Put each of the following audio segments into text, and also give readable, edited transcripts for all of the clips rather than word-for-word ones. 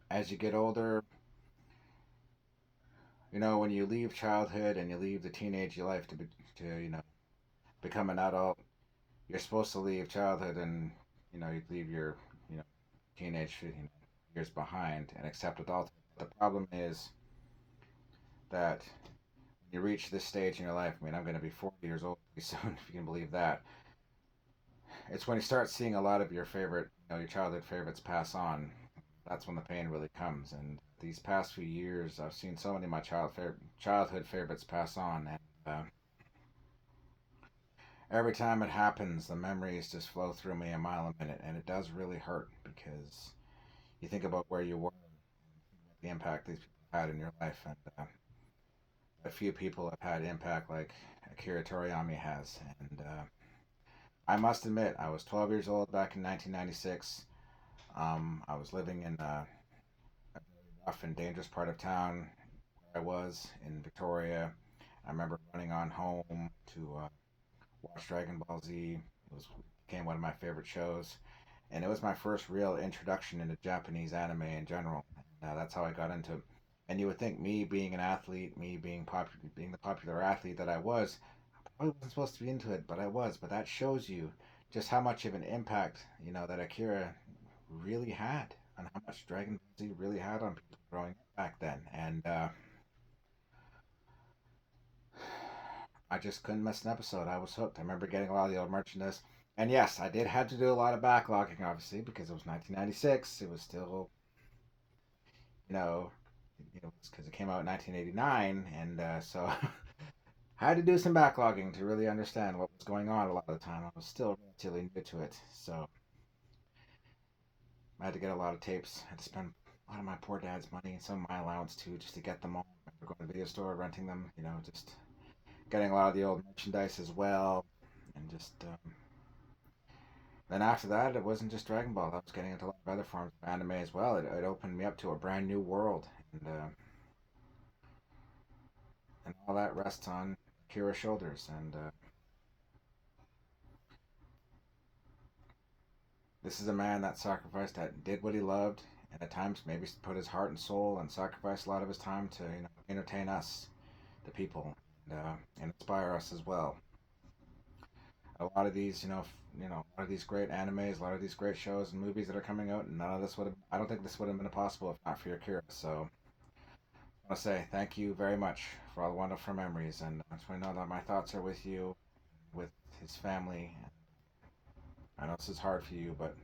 As you get older, when you leave childhood and you leave the teenage life to become an adult, you're supposed to leave childhood and, you leave your, you know, teenage, years behind and accept adulthood. The problem is that when you reach this stage in your life, I mean, I'm going to be 40 years old pretty soon, if you can believe that. It's when you start seeing a lot of your favorite, your childhood favorites pass on. That's when the pain really comes. And these past few years, I've seen so many of my childhood favorites pass on, and every time it happens, the memories just flow through me a mile a minute, and it does really hurt because you think about where you were, the impact these people had in your life, and a few people have had impact like Akira Toriyama has. And I must admit, I was 12 years old back in 1996. I was living in a very rough and dangerous part of town where I was in Victoria. I remember running on home to watch Dragon Ball Z. Became one of my favorite shows, and it was my first real introduction into Japanese anime in general. That's how I got into it. And you would think me being an athlete, me being the popular athlete that I was, I wasn't supposed to be into it, but I was. But that shows you just how much of an impact that Akira really had, and how much Dragon Ball Z really had on people growing up back then. And I just couldn't miss an episode. I was hooked. I remember getting a lot of the old merchandise. And yes, I did have to do a lot of backlogging, obviously, because it was 1996. It was still, you know, because it came out in 1989, and so I had to do some backlogging to really understand what was going on a lot of the time. I was still relatively new to it, so I had to get a lot of tapes. I had to spend a lot of my poor dad's money and some of my allowance too, just to get them all. I remember going to the video store, renting them, just getting a lot of the old merchandise as well, and just then after that, it wasn't just Dragon Ball. I was getting into a lot of other forms of anime as well. It opened me up to a brand new world, and all that rests on Kira's shoulders. And this is a man that sacrificed, that did what he loved, and at times maybe put his heart and soul and sacrificed a lot of his time to entertain us, the people, and inspire us as well. A lot of these, a lot of these great animes, a lot of these great shows and movies that are coming out, none of this would have. I don't think this would have been possible if not for your Akira. So I want to say thank you very much for all the wonderful memories, and I just want to know that my thoughts are with you, with his family. I know this is hard for you, but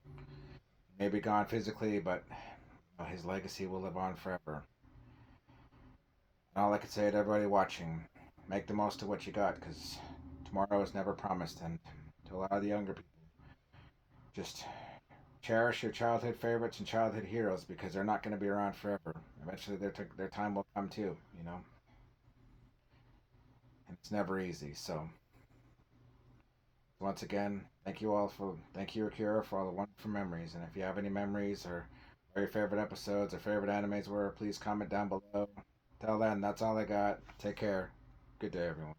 he may be gone physically, but his legacy will live on forever. And all I can say to everybody watching, make the most of what you got, because tomorrow is never promised, and to a lot of the younger people, just cherish your childhood favorites and childhood heroes because they're not going to be around forever. Eventually, their time will come too, and it's never easy. So, once again, thank you, Akira, for all the wonderful memories. And if you have any memories or your favorite episodes or favorite animes were, please comment down below. Till then, that's all I got. Take care. Good day, everyone.